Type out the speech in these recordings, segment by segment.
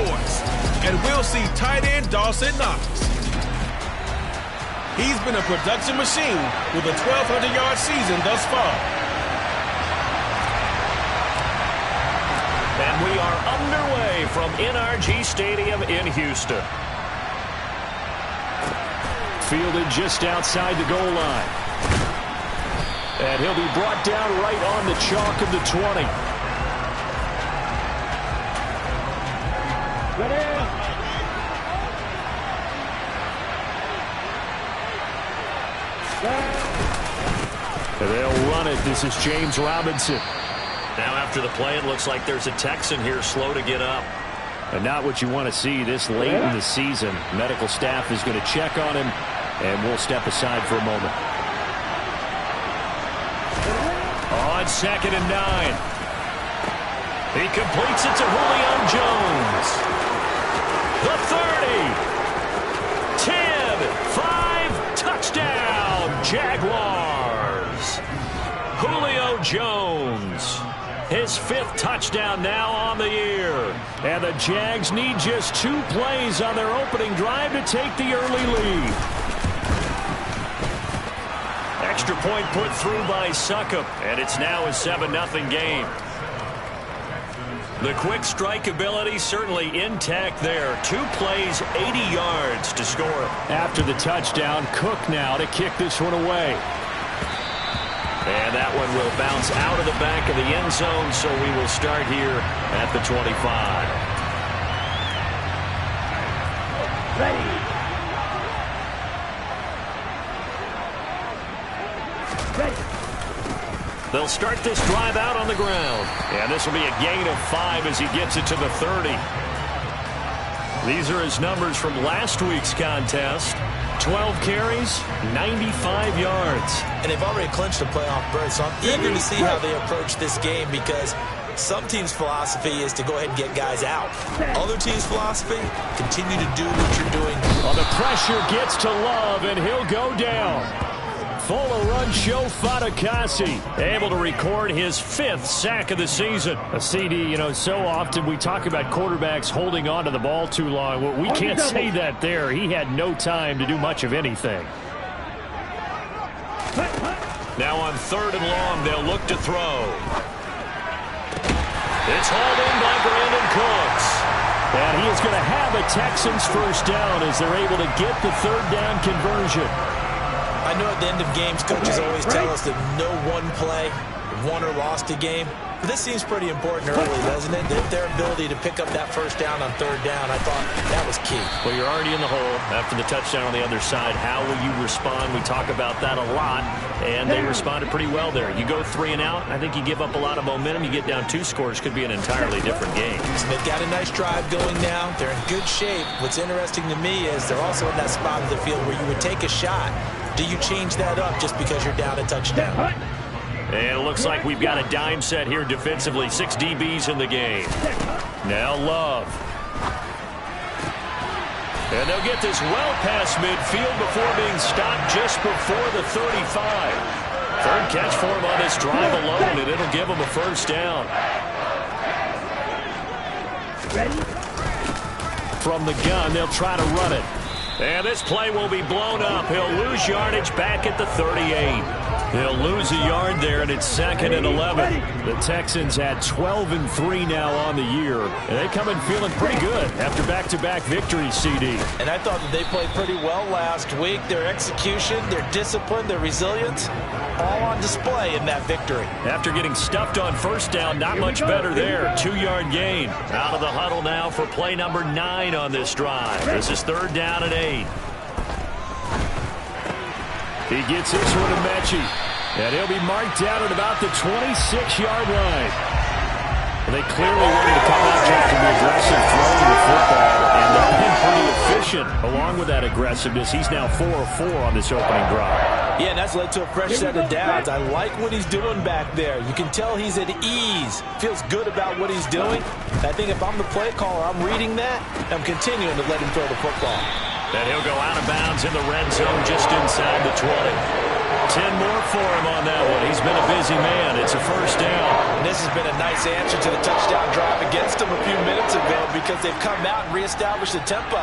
forced, and we'll see tight end Dawson Knox. He's been a production machine with a 1,200-yard season thus far. And we are underway from NRG Stadium in Houston. Fielded just outside the goal line. And he'll be brought down right on the chalk of the 20. And they'll run it. This is James Robinson. Now after the play, it looks like there's a Texan here slow to get up. And not what you want to see this late in the season. Medical staff is going to check on him, and we'll step aside for a moment. On 2nd and 9. He completes it to Julio Jones. The 30. 10. 5. Touchdown. Jaguars. Julio Jones. His 5th touchdown now on the year. And the Jags need just 2 plays on their opening drive to take the early lead. Extra point put through by Succop, and it's now a 7-0 game. The quick strike ability certainly intact there. 2 plays, 80 yards to score. After the touchdown, Cook now to kick this one away. And that one will bounce out of the back of the end zone, so we will start here at the 25. Ready. They'll start this drive out on the ground. And this will be a gain of 5 as he gets it to the 30. These are his numbers from last week's contest. 12 carries, 95 yards. And they've already clinched a playoff berth, so I'm eager to see how they approach this game because some teams' philosophy is to go ahead and get guys out. Other teams' philosophy, continue to do what you're doing. Well, the pressure gets to Love, and he'll go down. Full run show Fatukasi, able to record his 5th sack of the season. A CD, you know, so often we talk about quarterbacks holding on to the ball too long. Well, we can't say that there. He had no time to do much of anything. Now on 3rd and long, they'll look to throw. It's hauled in by Brandon Cooks. And he is going to have a Texans first down as they're able to get the 3rd down conversion. I know at the end of games, coaches always tell us that no one play won or lost a game. But this seems pretty important early, doesn't it? Their ability to pick up that first down on 3rd down, I thought that was key. Well, you're already in the hole after the touchdown on the other side. How will you respond? We talk about that a lot, and they responded pretty well there. You go 3 and out, I think you give up a lot of momentum. You get down 2 scores, could be an entirely different game. So they've got a nice drive going now. They're in good shape. What's interesting to me is they're also in that spot of the field where you would take a shot. Do you change that up just because you're down a touchdown? And it looks like we've got a dime set here defensively. 6 DBs in the game. Now Love. And they'll get this well past midfield before being stopped just before the 35. 3rd catch for him on this drive alone, and it'll give him a first down. From the gun, they'll try to run it. And this play will be blown up. He'll lose yardage back at the 38. They'll lose a yard there, and it's 2nd and 11. The Texans had 12 and 3 now on the year, and they come in feeling pretty good after back-to-back victories, CD. And I thought that they played pretty well last week. Their execution, their discipline, their resilience, all on display in that victory. After getting stuffed on 1st down, not much better there. 2-yard gain. Out of the huddle now for play number 9 on this drive. This is 3rd down and 8. He gets this one to Mechie. And he'll be marked down at about the 26-yard line. They clearly wanted to come out just to be aggressive throwing the football, and they've been pretty efficient along with that aggressiveness. He's now 4 of 4 on this opening drive. Yeah, and that's led to a fresh set of downs. I like what he's doing back there. You can tell he's at ease. Feels good about what he's doing. I think if I'm the play caller, I'm reading that. I'm continuing to let him throw the football. And he'll go out of bounds in the red zone just inside the 20. 10 more for him on that one. He's been a busy man. It's a first down. And this has been a nice answer to the touchdown drive against them a few minutes ago because they've come out and reestablished the tempo.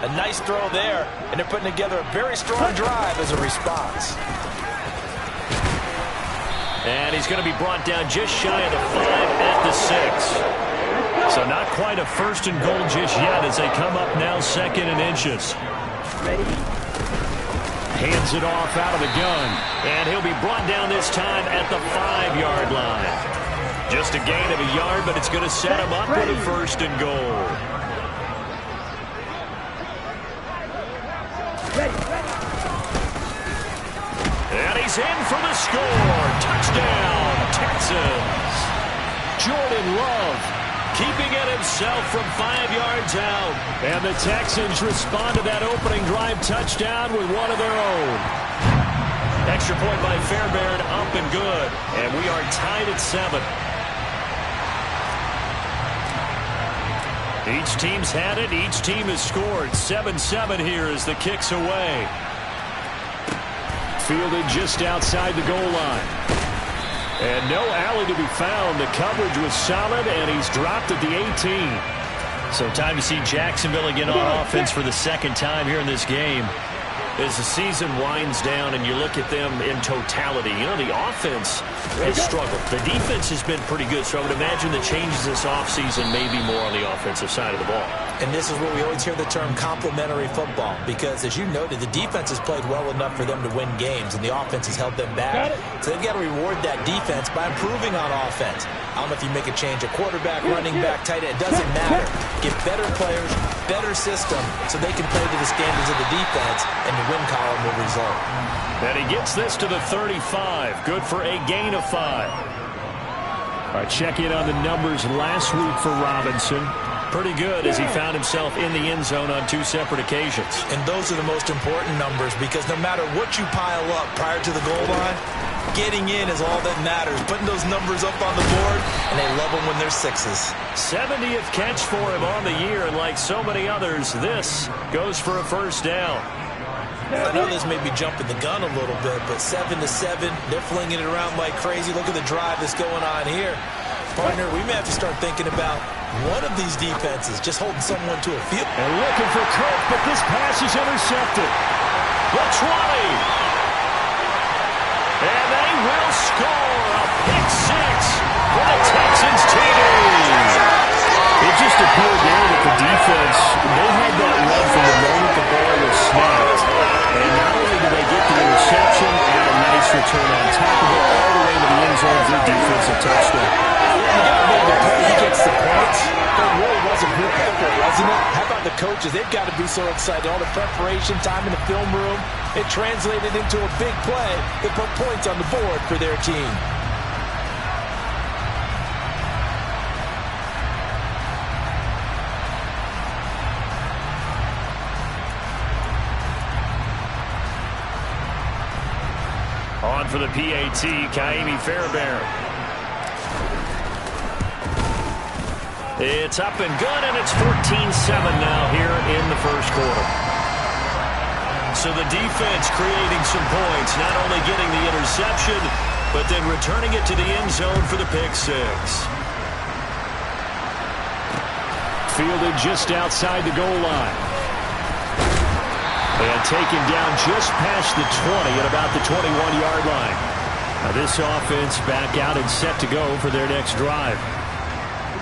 A nice throw there, and they're putting together a very strong drive as a response. And he's going to be brought down just shy of the 5 at the 6. So not quite a first and goal just yet as they come up now second and inches. Ready? Hands it off out of the gun. And he'll be brought down this time at the 5-yard line. Just a gain of a yard, but it's going to set him up with a first and goal. And he's in for the score. Touchdown, Texans. Jordan Love keeping it himself from 5 yards out. And the Texans respond to that opening drive touchdown with one of their own. Extra point by Fairbairn, up and good. And we are tied at 7. Each team's had it. Each team has scored. 7-7 here as the kick's away. Fielded just outside the goal line. And no alley to be found. The coverage was solid, and he's dropped at the 18. So time to see Jacksonville again on offense for the second time here in this game. As the season winds down and you look at them in totality, you know, the offense has struggled. The defense has been pretty good, so I would imagine the changes this offseason may be more on the offensive side of the ball. And this is where we always hear the term complementary football because, as you noted, the defense has played well enough for them to win games, and the offense has held them back. So they've got to reward that defense by improving on offense. I don't know if you make a change at quarterback, running back, tight end. It doesn't matter. Get better players, better system, so they can play to the standards of the defense, and the win column will result. And he gets this to the 35. Good for a gain of 5. All right, check in on the numbers last week for Robinson. Pretty good as he found himself in the end zone on 2 separate occasions. And those are the most important numbers because no matter what you pile up prior to the goal line, getting in is all that matters. Putting those numbers up on the board, and they love them when they're 6s. 70th catch for him on the year, and like so many others, this goes for a first down. I know this may be jumping the gun a little bit, but 7-7, they're flinging it around like crazy. Look at the drive that's going on here. Partner, we may have to start thinking about one of these defenses just holding someone to a field. And looking for Kirk, but this pass is intercepted. The 20. And they will score a pick 6 for the Texans TD. It just appeared there that the defense, they had that lead from the moment the ball was snapped. And not only did they get the interception, and a nice return on top of it, all the way to the end zone for a defensive touchdown. He gets the points. That really wasn't good effort, wasn't it? How about the coaches? They've got to be so excited. All the preparation time in the film room, it translated into a big play that put points on the board for their team. On for the PAT, Ka'imi Fairbairn. It's up and good, and it's 14-7 now here in the first quarter. So the defense creating some points, not only getting the interception, but then returning it to the end zone for the pick 6. Fielded just outside the goal line. And taken down just past the 20 at about the 21-yard line. Now this offense back out and set to go for their next drive.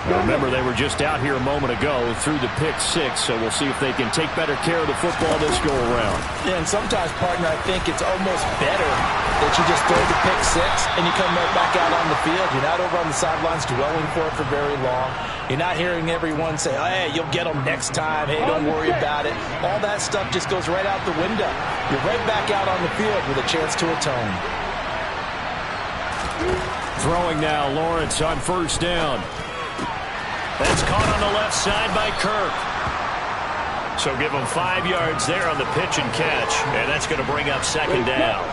Now remember, they were just out here a moment ago through the pick 6, so we'll see if they can take better care of the football this go-around. Yeah, and sometimes, partner, I think it's almost better that you just throw the pick 6 and you come right back out on the field. You're not over on the sidelines dwelling for it for very long. You're not hearing everyone say, oh, hey, you'll get them next time. Hey, don't worry about it. All that stuff just goes right out the window. You're right back out on the field with a chance to atone. Throwing now, Lawrence on first down. That's caught on the left side by Kirk. So give him 5 yards there on the pitch and catch, and that's going to bring up second down.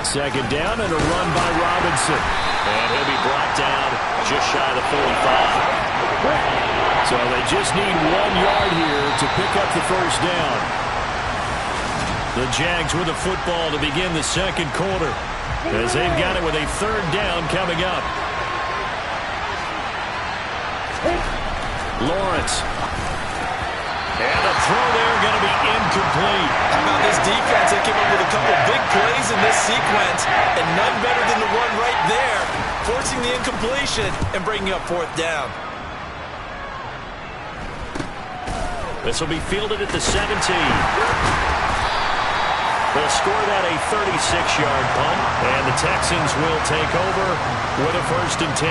Second down and a run by Robinson. And he'll be brought down just shy of the 45. So they just need 1 yard here to pick up the first down. The Jags with the football to begin the second quarter, as they've got it with a 3rd down coming up. Lawrence. And the throw there going to be incomplete. How about this defense? They came up with a couple big plays in this sequence, and none better than the one right there, forcing the incompletion and bringing up 4th down. This will be fielded at the 17. They'll score that a 36-yard punt, and the Texans will take over with a 1st and 10.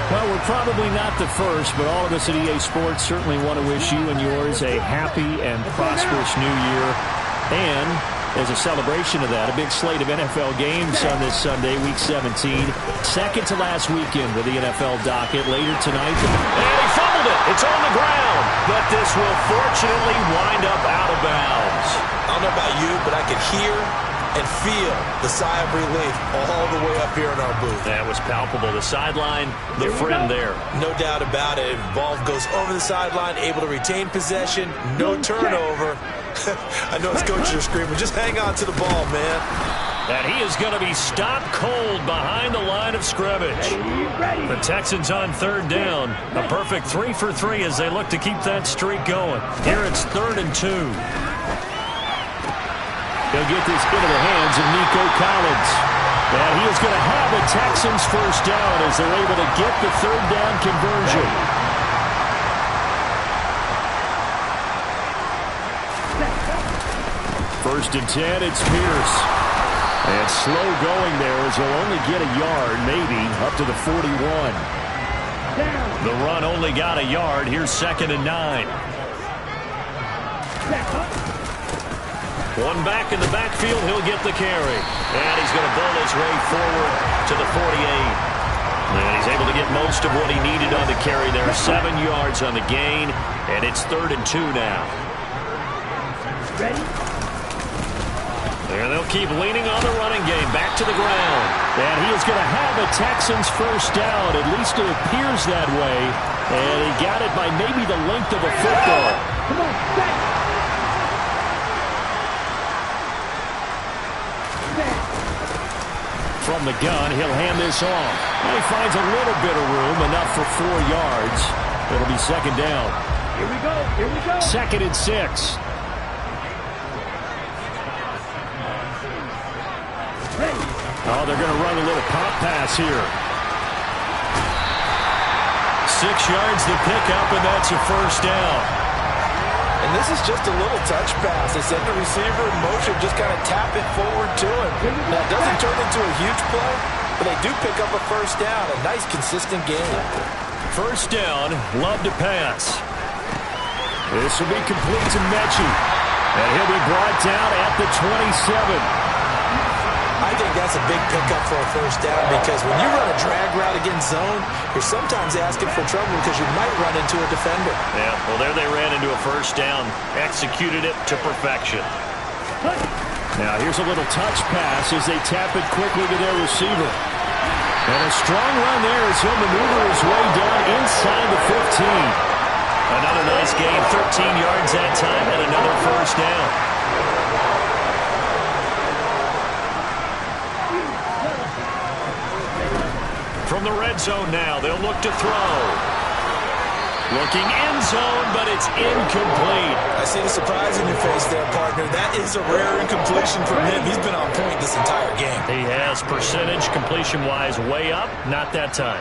Well, we're probably not the first, but all of us at EA Sports certainly want to wish you and yours a happy and prosperous new year. And as a celebration of that, a big slate of NFL games on this Sunday, Week 17. Second to last weekend with the NFL docket later tonight. And he fumbled it. It's on the ground. But this will fortunately wind up out of bounds. I don't know about you, but I could hear and feel the sigh of relief all the way up here in our booth. That was palpable. The sideline, the friend there. No doubt about it. Ball goes over the sideline, able to retain possession, no turnover. I know his coaches are screaming, just hang on to the ball, man. And he is going to be stopped cold behind the line of scrimmage. The Texans on 3rd down. A perfect 3 for 3 as they look to keep that streak going. Here it's 3rd and 2. They'll get this into the hands of Nico Collins. And he is going to have a Texans 1st down as they're able to get the 3rd down conversion. First and 10, it's Pierce. And slow going there as they'll only get a yard, maybe, up to the 41. The run only got a yard. Here's 2nd and 9. One back in the backfield, he'll get the carry. And he's going to bowl his way forward to the 48. And he's able to get most of what he needed on the carry there. 7 yards on the gain, and it's 3rd and 2 now. And they'll keep leaning on the running game. Back to the ground. And he is going to have a Texans 1st down. At least it appears that way. And he got it by maybe the length of a football. Come on, back. From the gun, he'll hand this off. And he finds a little bit of room, enough for 4 yards. It'll be 2nd down. Here we go, here we go. 2nd and 6. Oh, they're going to run a little pop pass here. 6 yards the pickup, and that's a 1st down. And this is just a little touch pass. They send the receiver in motion, just kind of tap it forward to him. Now, it doesn't turn into a huge play, but they do pick up a 1st down. A nice, consistent game. 1st down, love to pass. This will be complete to Mechie. And he'll be brought down at the 27. I think that's a big pickup for a 1st down because when you run a drag route against zone, you're sometimes asking for trouble because you might run into a defender. Yeah, well, there they ran into a 1st down, executed it to perfection. Now, here's a little touch pass as they tap it quickly to their receiver. And a strong run there as he'll maneuver his way down inside the 15. Another nice gain, 13 yards that time, and another 1st down. From the red zone now, they'll look to throw. Looking end zone, but it's incomplete. I see the surprise in your face there, partner. That is a rare incompletion from him. He's been on point this entire game. He has percentage completion-wise way up. Not that time.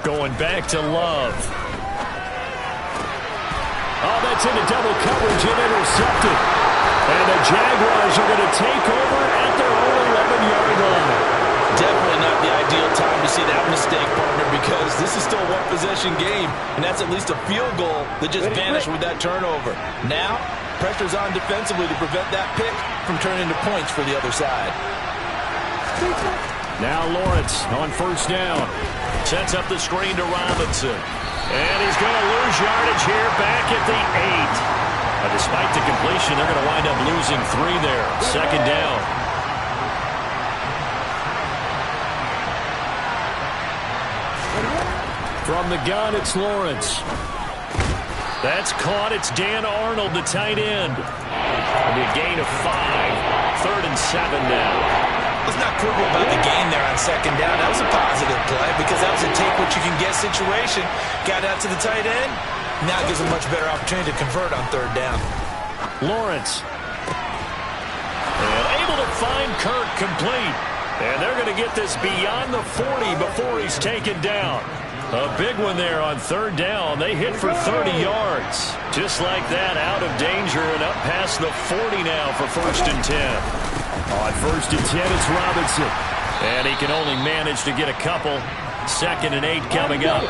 Going back to Love. Oh, that's into double coverage and intercepted. And the Jaguars are going to take over at their own 11-yard line. Definitely not the ideal time to see that mistake, partner, because this is still a one-possession game, and that's at least a field goal that just vanished with that turnover. Now, pressure's on defensively to prevent that pick from turning into points for the other side. Now Lawrence on 1st down. Sets up the screen to Robinson. And he's going to lose yardage here back at the 8. Despite the completion, they're going to wind up losing 3 there. 2nd down. From the gun, it's Lawrence. That's caught. It's Dan Arnold, the tight end. It'll be a gain of 5. 3rd and 7 now. Let's not quibble about the gain there on 2nd down. That was a positive play because that was a take-what-you-can-get situation. Got out to the tight end. Now gives a much better opportunity to convert on 3rd down. Lawrence. And able to find Kirk complete. And they're going to get this beyond the 40 before he's taken down. A big one there on 3rd down. They hit for 30 yards. Just like that, out of danger and up past the 40 now for 1st and 10. On 1st and 10, it's Robinson. And he can only manage to get a couple. 2nd and 8 coming up.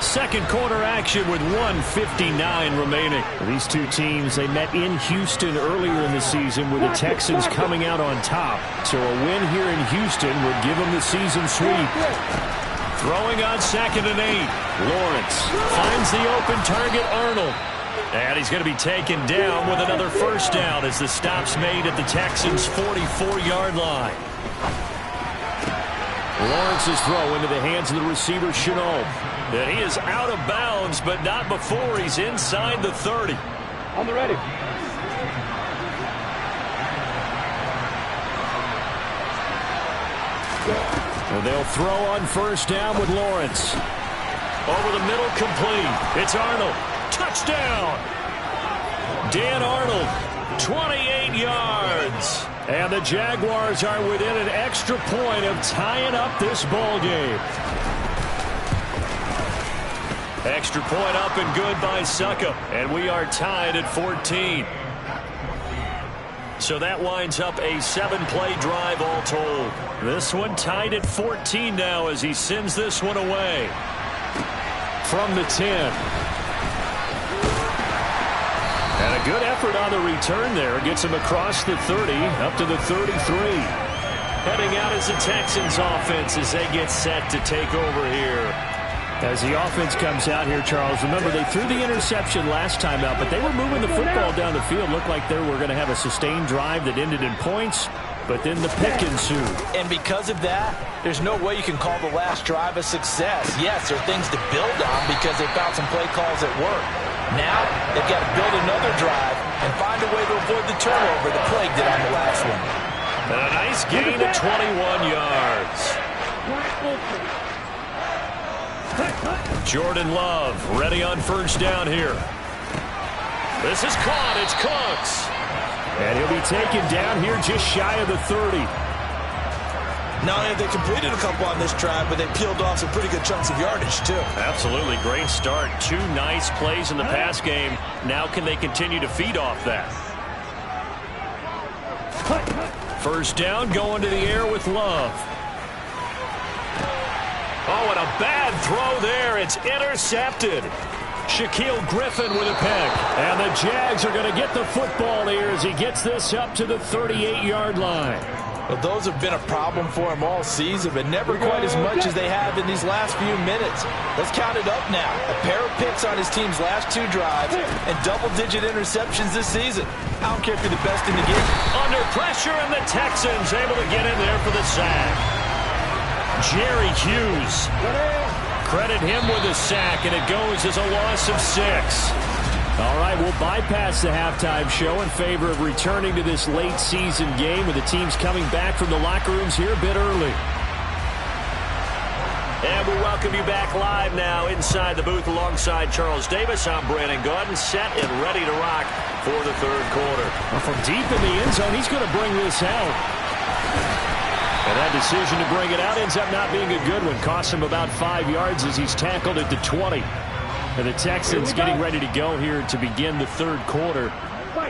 Second quarter action with 1:59 remaining. These two teams, they met in Houston earlier in the season with the Texans coming out on top. So a win here in Houston would give them the season sweep. Throwing on 2nd and 8. Lawrence finds the open target, Arnold. And he's going to be taken down with another 1st down as the stop's made at the Texans' 44-yard line. Lawrence's throw into the hands of the receiver, Shenault. And he is out of bounds, but not before he's inside the 30. On the ready. And they'll throw on 1st down with Lawrence. Over the middle, complete. It's Arnold. Touchdown! Dan Arnold, 28 yards. And the Jaguars are within an extra point of tying up this ball game. Extra point up and good by Suckup. And we are tied at 14. So that winds up a 7-play drive all told. This one tied at 14 now as he sends this one away. From the 10. And a good effort on the return there. Gets him across the 30, up to the 33. Heading out as the Texans offense as they get set to take over here. As the offense comes out here, Charles, remember they threw the interception last time out, but they were moving the football down the field. Looked like they were going to have a sustained drive that ended in points, but then the pick ensued. And because of that, there's no way you can call the last drive a success. Yes, there are things to build on because they found some play calls that work. Now, they've got to build another drive and find a way to avoid the turnover that plagued it on the last one. And a nice gain of 21 yards. Jordan Love ready on 1st down here. This is caught. It's Cooks. And he'll be taken down here just shy of the 30. Not only have they completed a couple on this drive, but they peeled off some pretty good chunks of yardage, too. Absolutely. Great start. 2 nice plays in the pass game. Now can they continue to feed off that? 1st down, going to the air with Love. Oh, and a bad throw there. It's intercepted. Shaquille Griffin with a pick. And the Jags are going to get the football here as he gets this up to the 38-yard line. Well, those have been a problem for him all season, but never quite as much as they have in these last few minutes. Let's count it up now. A pair of picks on his team's last 2 drives and double-digit interceptions this season. I don't care if you're the best in the game. Under pressure, and the Texans able to get in there for the sack. Jerry Hughes. Credit him with a sack, and it goes as a loss of 6. All right, we'll bypass the halftime show in favor of returning to this late season game with the teams coming back from the locker rooms here a bit early. And we welcome you back live now inside the booth alongside Charles Davis. I'm Brandon Gaudin, set and ready to rock for the 3rd quarter. Well, from deep in the end zone, he's going to bring this out. And that decision to bring it out ends up not being a good one. Costs him about 5 yards as he's tackled at the 20. And the Texans getting ready to go here to begin the 3rd quarter.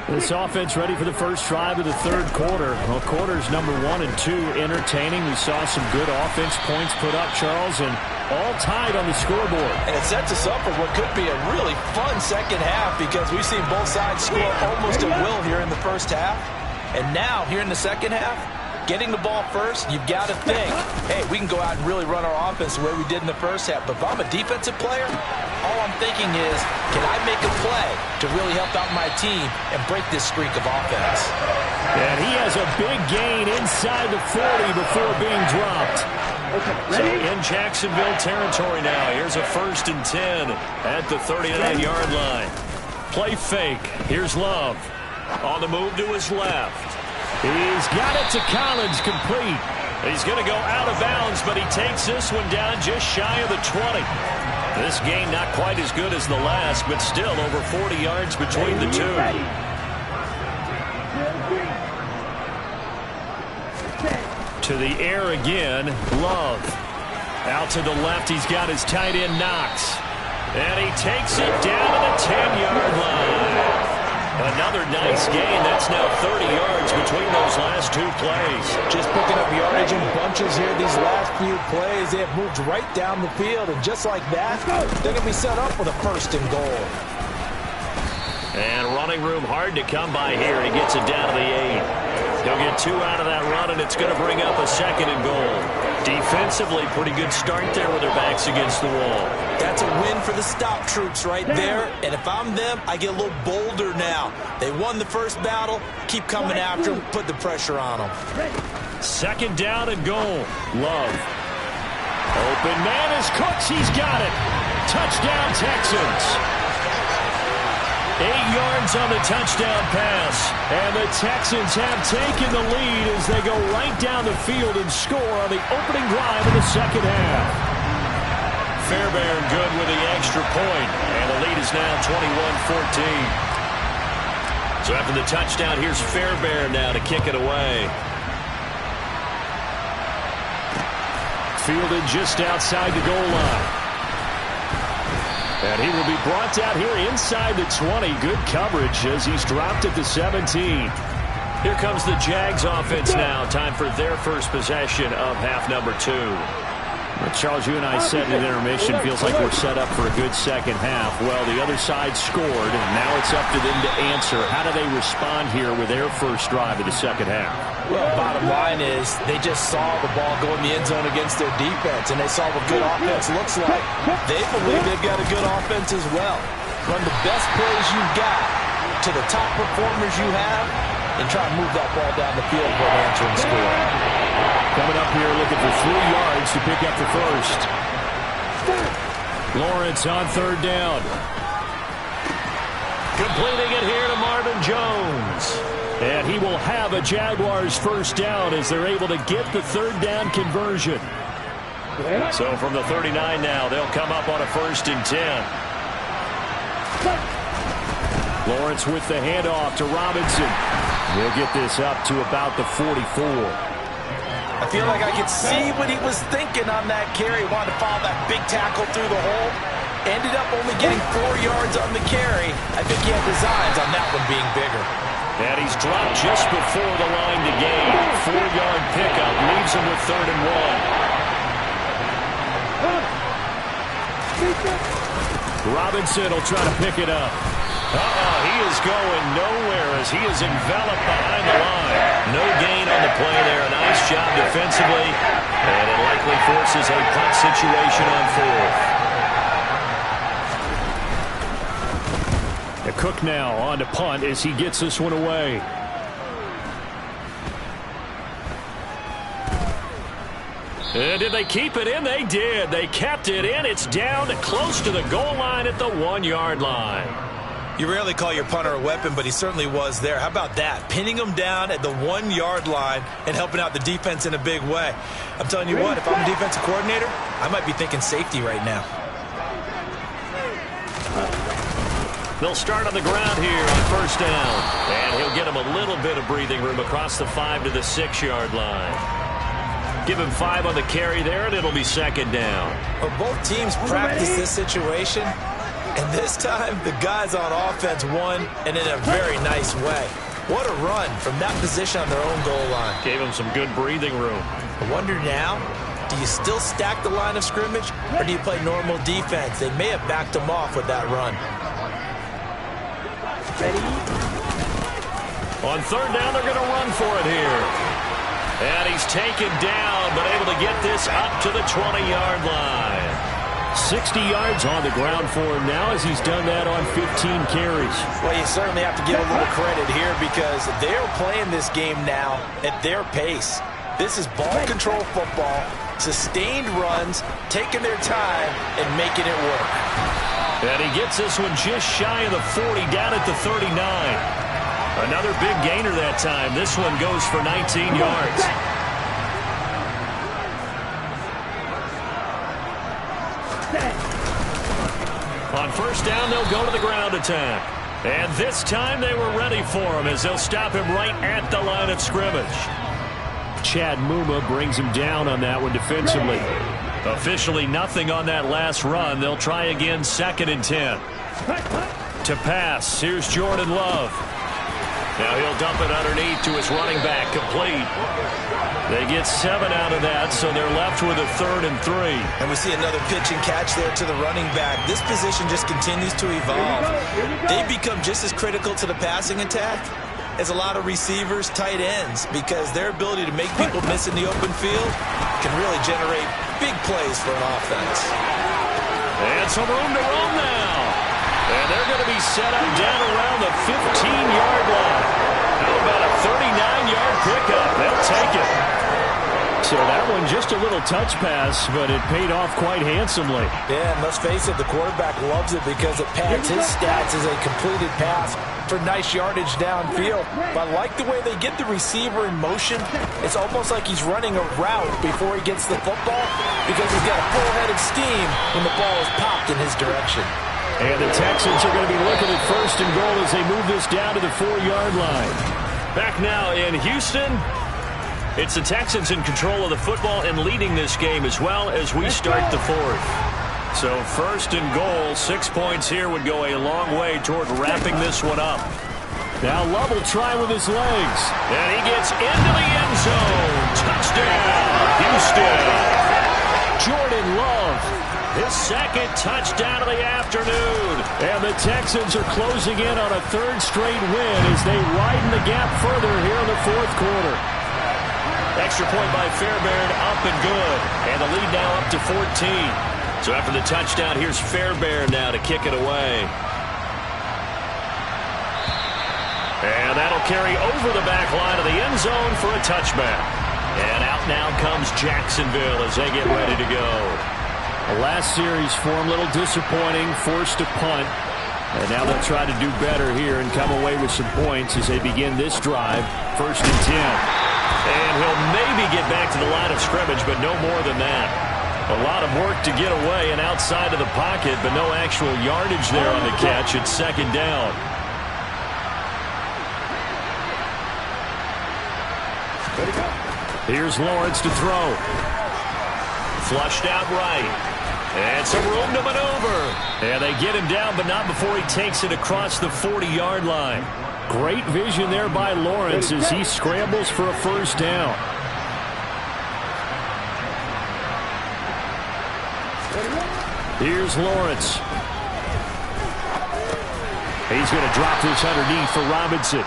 This offense ready for the first drive of the 3rd quarter. Well, quarters number 1 and 2 entertaining. We saw some good offense points put up, Charles, and all tied on the scoreboard. And it sets us up for what could be a really fun second half because we've seen both sides score almost at will here in the first half. And now, here in the second half, getting the ball first, you've got to think, hey, we can go out and really run our offense the way we did in the first half. But if I'm a defensive player, all I'm thinking is, can I make a play to really help out my team and break this streak of offense? And he has a big gain inside the 40 before being dropped. So in Jacksonville territory now. Here's a 1st and 10 at the 39-yard line. Play fake. Here's Love. On the move to his left. He's got it to Collins, complete. He's going to go out of bounds, but he takes this one down just shy of the 20. This game not quite as good as the last, but still over 40 yards between the two. To the air again, Love. Out to the left, he's got his tight end Knox. And he takes it down to the 10-yard line. Another nice gain. That's now 30 yards between those last two plays. Just picking up yardage in bunches here these last few plays. They have moved right down the field, and just like that, they're going to be set up with a 1st and goal. And running room hard to come by here. He gets it down to the 8. He'll get 2 out of that run, and it's going to bring up a 2nd and goal. Defensively, pretty good start there with their backs against the wall. That's a win for the stop troops right there. And if I'm them, I get a little bolder now. They won the first battle. Keep coming after them. Put the pressure on them. 2nd down and goal. Love. Open man is Cooks. He's got it. Touchdown, Texans. 8 yards on the touchdown pass. And the Texans have taken the lead as they go right down the field and score on the opening drive of the second half. Fairbairn good with the extra point. And the lead is now 21-14. So after the touchdown, here's Fairbairn now to kick it away. Fielded just outside the goal line. And he will be brought down here inside the 20. Good coverage as he's dropped at the 17. Here comes the Jags offense now. Time for their first possession of half number 2. Well, Charles, you and I said in intermission, feels like we're set up for a good second half. Well, the other side scored, and now it's up to them to answer. How do they respond here with their first drive of the second half? Well, bottom line is they just saw the ball go in the end zone against their defense, and they saw what good offense looks like. They believe they've got a good offense as well. Run the best plays you've got to the top performers you have, and try to move that ball down the field for an answering score. Coming up here looking for 3 yards to pick up the first. Lawrence on 3rd down. Completing it here to Marvin Jones. And he will have a Jaguars first down as they're able to get the 3rd down conversion. So from the 39 now, they'll come up on a 1st and 10. Lawrence with the handoff to Robinson. He'll get this up to about the 44. I feel like I could see what he was thinking on that carry. Wanted to follow that big tackle through the hole. Ended up only getting 4 yards on the carry. I think he had designs on that one being bigger. And he's dropped just before the line to gain. 4-yard pickup leaves him with 3rd and 1. Robinson will try to pick it up. He is going nowhere as he is enveloped behind the line. No gain on the play there. A nice job defensively. And it likely forces a punt situation on 4th. Cook now on to punt as he gets this one away. And did they keep it in? They did. They kept it in. It's down to close to the goal line at the 1-yard line. You rarely call your punter a weapon, but he certainly was there. How about that? Pinning him down at the 1-yard line and helping out the defense in a big way. I'm telling you what, if I'm a defensive coordinator, I might be thinking safety right now. They'll start on the ground here on 1st down. And he'll get him a little bit of breathing room across the 5 to the 6-yard line. Give him 5 on the carry there, and it'll be 2nd down. Well, both teams practice this situation. And this time, the guys on offense won, and in a very nice way. What a run from that position on their own goal line. Gave him some good breathing room. I wonder now, do you still stack the line of scrimmage, or do you play normal defense? They may have backed him off with that run. Ready? On 3rd down, they're going to run for it here. And he's taken down, but able to get this up to the 20-yard line. 60 yards on the ground for him now as he's done that on 15 carries. Well, you certainly have to give a little credit here because they're playing this game now at their pace. This is ball control football. sustained runs, taking their time, and making it work. And he gets this one just shy of the 40, down at the 39. Another big gainer that time. This one goes for 19 yards. On first down, they'll go to the ground attack. And this time they were ready for him as they'll stop him right at the line of scrimmage. Chad Muma brings him down on that one defensively. Officially nothing on that last run. They'll try again, 2nd and 10. To pass, here's Jordan Love. Now he'll dump it underneath to his running back, complete. They get 7 out of that, so they're left with a 3rd and 3. And we see another pitch and catch there to the running back. This position just continues to evolve. They become just as critical to the passing attack as a lot of receivers, tight ends, because their ability to make people miss in the open field can really generate big plays for an offense. And some room to roam now. And they're going to be set up down around the 15-yard line. How about a 39-yard pickup? They'll take it. So that one just a little touch pass, but it paid off quite handsomely. Yeah, and let's face it, the quarterback loves it because it pads his stats as a completed pass for nice yardage downfield. But I like the way they get the receiver in motion. It's almost like he's running a route before he gets the football because he's got a full head of steam when the ball is popped in his direction. And the Texans are going to be looking at 1st and goal as they move this down to the 4-yard line. Back now in Houston. It's the Texans in control of the football and leading this game as well as we start the 4th. So 1st and goal, 6 points here would go a long way toward wrapping this one up. Now Love will try with his legs. And he gets into the end zone. Touchdown, Houston. Jordan Love, his 2nd touchdown of the afternoon. And the Texans are closing in on a 3rd straight win as they widen the gap further here in the 4th quarter. Extra point by Fairbairn, up and good. And the lead now up to 14. So after the touchdown, here's Fairbairn now to kick it away. And that'll carry over the back line of the end zone for a touchback. And out now comes Jacksonville as they get ready to go. The last series for him, a little disappointing, forced to punt. And now they'll try to do better here and come away with some points as they begin this drive. 1st and 10. And he'll maybe get back to the line of scrimmage, but no more than that. A lot of work to get away and outside of the pocket, but no actual yardage there on the catch. It's 2nd down. Here's Lawrence to throw. Flushed out right. And some room to maneuver. And they get him down, but not before he takes it across the 40-yard line. Great vision there by Lawrence as he scrambles for a 1st down. Here's Lawrence. He's going to drop this underneath for Robinson.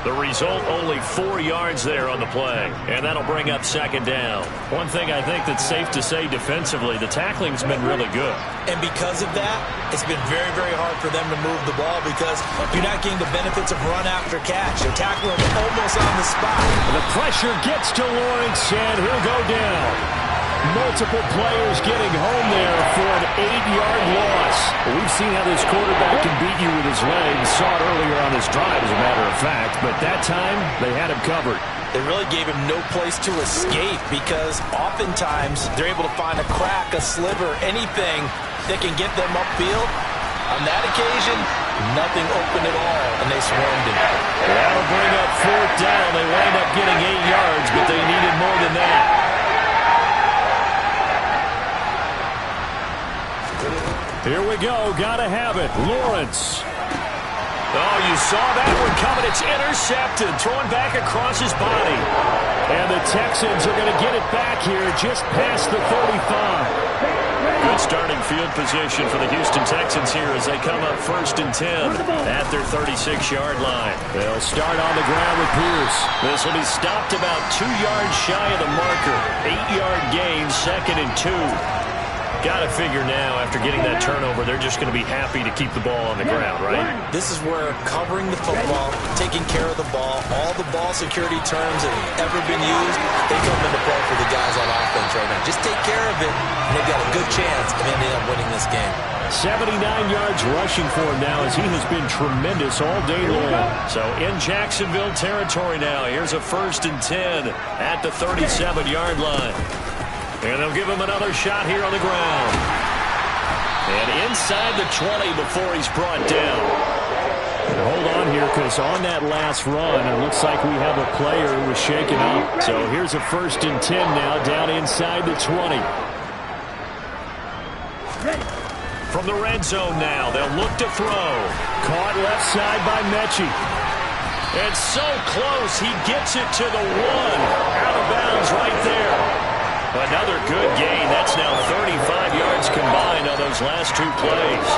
The result, only 4 yards there on the play. And that'll bring up 2nd down. One thing I think that's safe to say defensively, the tackling's been really good. And because of that, it's been very, very hard for them to move the ball because you're not getting the benefits of run after catch. You're tackling almost on the spot. And the pressure gets to Lawrence, and he'll go down. Multiple players getting home there for an 8-yard loss. We've seen how this quarterback can beat you with his legs. Saw it earlier on this drive, as a matter of fact. But that time, they had him covered. They really gave him no place to escape because oftentimes they're able to find a crack, a sliver, anything that can get them upfield. On that occasion, nothing open at all, and they swarmed him. That'll bring up 4th down. They wind up getting 8 yards, but they needed more than that. Here we go. Gotta have it. Lawrence. Oh, you saw that one coming. It's intercepted. Throwing back across his body. And the Texans are going to get it back here just past the 35. Good starting field position for the Houston Texans here as they come up 1st and 10 at their 36-yard line. They'll start on the ground with Pierce. This will be stopped about 2 yards shy of the marker. 8-yard gain, 2nd and 2. Got to figure now, after getting that turnover, they're just going to be happy to keep the ball on the ground, right? This is where covering the football, taking care of the ball, all the ball security terms that have ever been used, they come into play for the guys on offense right them. Just take care of it, and they've got a good chance of ending up winning this game. 79 yards rushing for him now as he has been tremendous all day long. So in Jacksonville territory now. Here's a 1st and 10 at the 37-yard line. And they'll give him another shot here on the ground. And inside the 20 before he's brought down. Hold on here, because on that last run, it looks like we have a player who was shaken up. So here's a 1st and 10 now, down inside the 20. From the red zone now, they'll look to throw. Caught left side by Mechie. It's so close, he gets it to the 1. Out of bounds right there. Another good gain. That's now 35 yards combined on those last 2 plays.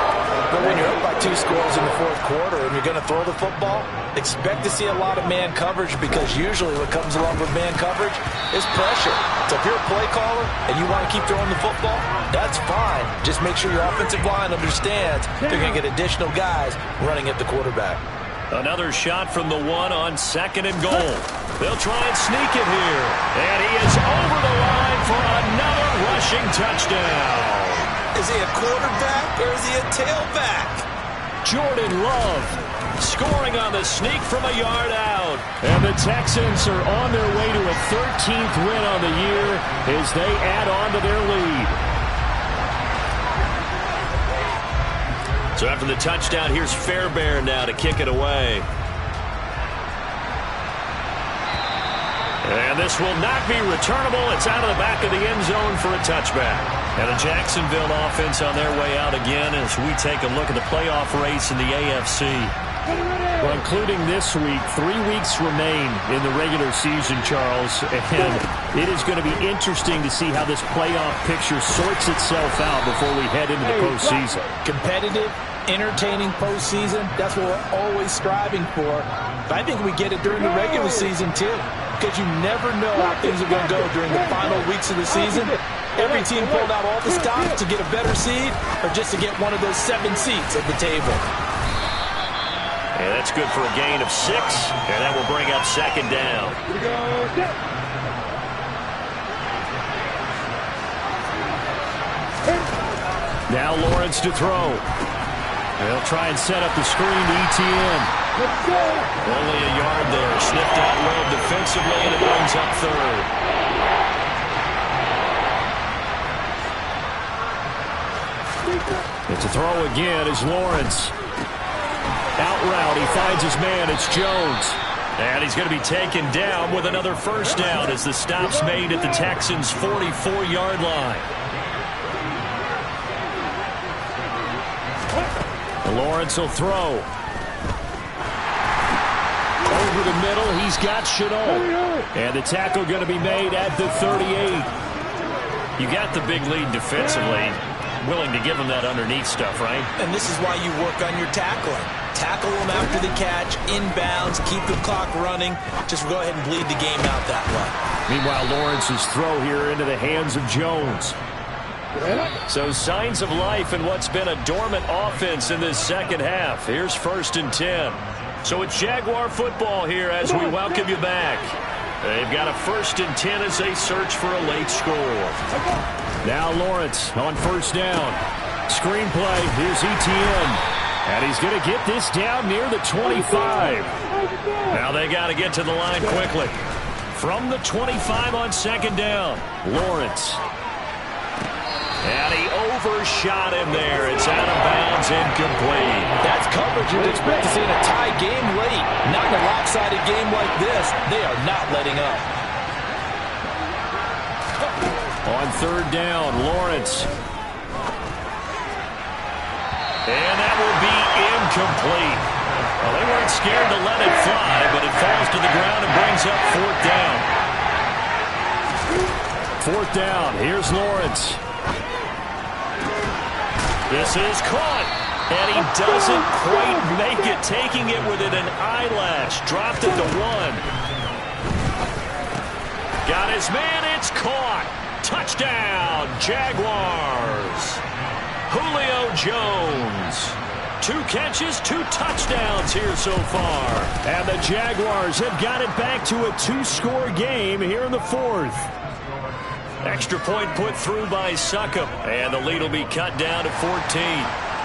But when you're up by 2 scores in the 4th quarter and you're going to throw the football, expect to see a lot of man coverage, because usually what comes along with man coverage is pressure. So if you're a play caller and you want to keep throwing the football, that's fine. Just make sure your offensive line understands they're going to get additional guys running at the quarterback. Another shot from the 1 on 2nd and goal. They'll try and sneak it here. And he is over the line for another rushing touchdown. Is he a quarterback or is he a tailback? Jordan Love Scoring on the sneak from a yard out. And the Texans are on their way to a 13th win on the year as they add on to their lead. So after the touchdown, here's Fairbairn now to kick it away. And this will not be returnable. It's out of the back of the end zone for a touchback. And the Jacksonville offense on their way out again as we take a look at the playoff race in the AFC. Well, including this week, 3 weeks remain in the regular season, Charles. And it is going to be interesting to see how this playoff picture sorts itself out before we head into the postseason. Competitive, entertaining postseason, that's what we're always striving for. But I think we get it during the regular season, too, because you never know how things are going to go during the final weeks of the season. Every team pulled out all the stops to get a better seed or just to get one of those 7 seats at the table. And that's good for a gain of 6, and that will bring up 2nd down. Now Lawrence to throw. They'll try and set up the screen to Ttn. Only a yard there. Sniffed out well defensively, and it brings up 3rd. It's a throw again as Lawrence. Out route, he finds his man. It's Jones. And he's going to be taken down with another 1st down as the stop's made at the Texans' 44-yard line. Lawrence will throw. Over the middle, he's got Chenault. And the tackle going to be made at the 38. You got the big lead defensively. Willing to give him that underneath stuff, right? And this is why you work on your tackling. Tackle them after the catch, inbounds, keep the clock running. Just go ahead and bleed the game out that way. Meanwhile, Lawrence's throw here into the hands of Jones. So signs of life in what's been a dormant offense in this 2nd half. Here's 1st and 10. So it's Jaguar football here as we welcome you back. They've got a 1st and 10 as they search for a late score. Now Lawrence on 1st down. Screenplay, here's Ttn. And he's going to get this down near the 25. Now they got to get to the line quickly. From the 25 on 2nd down, Lawrence. And he overshot him there. It's out of bounds, incomplete. That's coverage you'd expect to see in a tie game late. Not in a lopsided game like this. They are not letting up. On 3rd down, Lawrence. And that will be incomplete. Well, they weren't scared to let it fly, but it falls to the ground and brings up 4th down. 4th down, here's Lawrence. This is caught, and he doesn't quite make it, taking it within an eyelash. Dropped it to 1. Got his man, it's caught. Touchdown, Jaguars. Julio Jones. 2 catches, 2 touchdowns here so far. And the Jaguars have got it back to a 2-score game here in the 4th. Extra point put through by Succop. And the lead will be cut down to 14.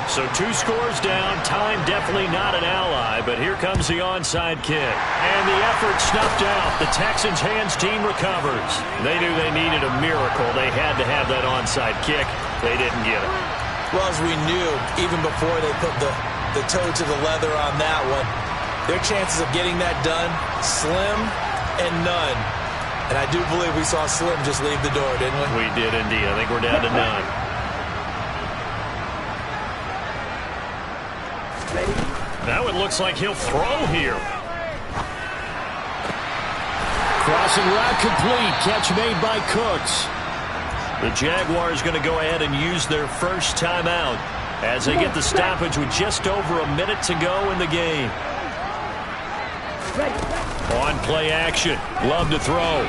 So 2 scores down. Time definitely not an ally, but here comes the onside kick. And the effort snuffed out. The Texans' hands team recovers. They knew they needed a miracle. They had to have that onside kick. They didn't get it. Well, as we knew, even before they put the toe to the leather on that one, their chances of getting that done, slim and none. And I do believe we saw Slim just leave the door, didn't we? We did indeed. I think we're down to none. Now it looks like he'll throw here. Crossing route complete. Catch made by Cooks. The Jaguars going to go ahead and use their first timeout as they get the stoppage with just over a minute to go in the game. On play action. Love to throw.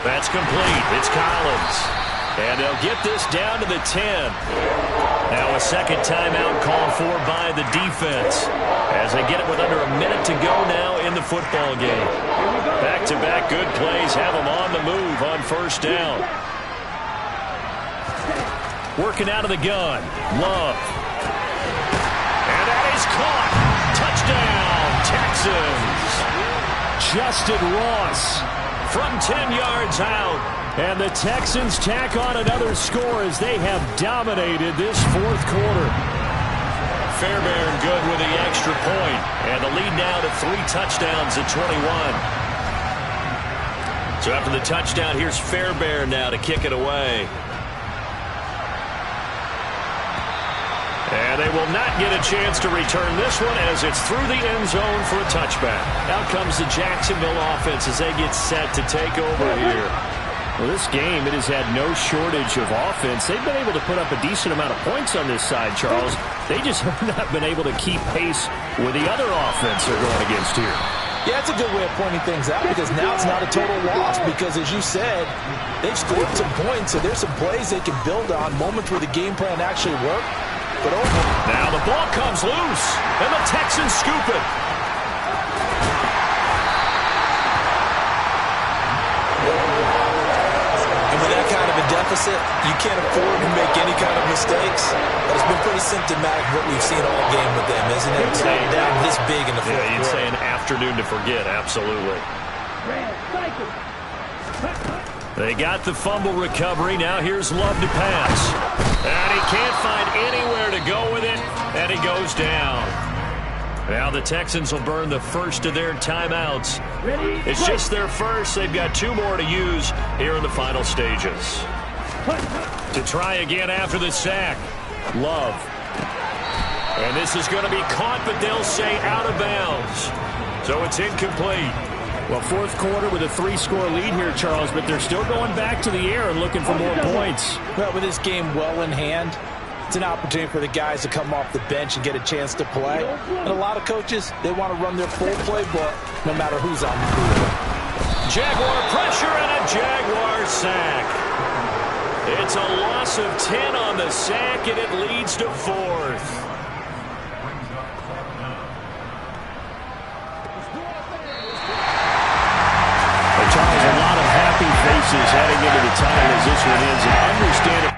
That's complete. It's Collins. And they'll get this down to the 10. Now a second timeout called for by the defense as they get it with under a minute to go now in the football game. Back-to-back good plays have them on the move on first down. Working out of the gun. Love. And that is caught. Touchdown, Texans. Justin Ross from 10 yards out. And the Texans tack on another score as they have dominated this fourth quarter. Fairbairn good with the extra point. And the lead now to 3 touchdowns at 21. So after the touchdown, here's Fairbairn now to kick it away. And they will not get a chance to return this one as it's through the end zone for a touchback. Out comes the Jacksonville offense as they get set to take over here. Well, this game, it has had no shortage of offense. They've been able to put up a decent amount of points on this side, Charles. They just have not been able to keep pace with the other offense they're going against here. Yeah, it's a good way of pointing things out because now it's not a total loss because, as you said, they've scored some points, so there's some plays they can build on, moments where the game plan actually worked. But over. Now the ball comes loose, and the Texans scoop it. And with that kind of a deficit, you can't afford to make any kind of mistakes. But it's been pretty symptomatic of what we've seen all game with them, isn't it? Staying down this big in the fourth quarter. You'd say an afternoon to forget, absolutely. They got the fumble recovery. Now here's Love to pass. And he can't find anywhere to go with it, and he goes down. Now the Texans will burn the first of their timeouts. It's just their first. They've got 2 more to use here in the final stages. To try again after the sack. Love. And this is going to be caught, but they'll say out of bounds. So it's incomplete. Well, fourth quarter with a 3-score lead here, Charles, but they're still going back to the air and looking for more points. Well, with this game well in hand, it's an opportunity for the guys to come off the bench and get a chance to play. And a lot of coaches, they want to run their full playbook no matter who's on the field. Jaguar pressure and a Jaguar sack. It's a loss of 10 on the sack, and it leads to 4th. Charles, a lot of happy faces heading into the time as this one ends. And understand it.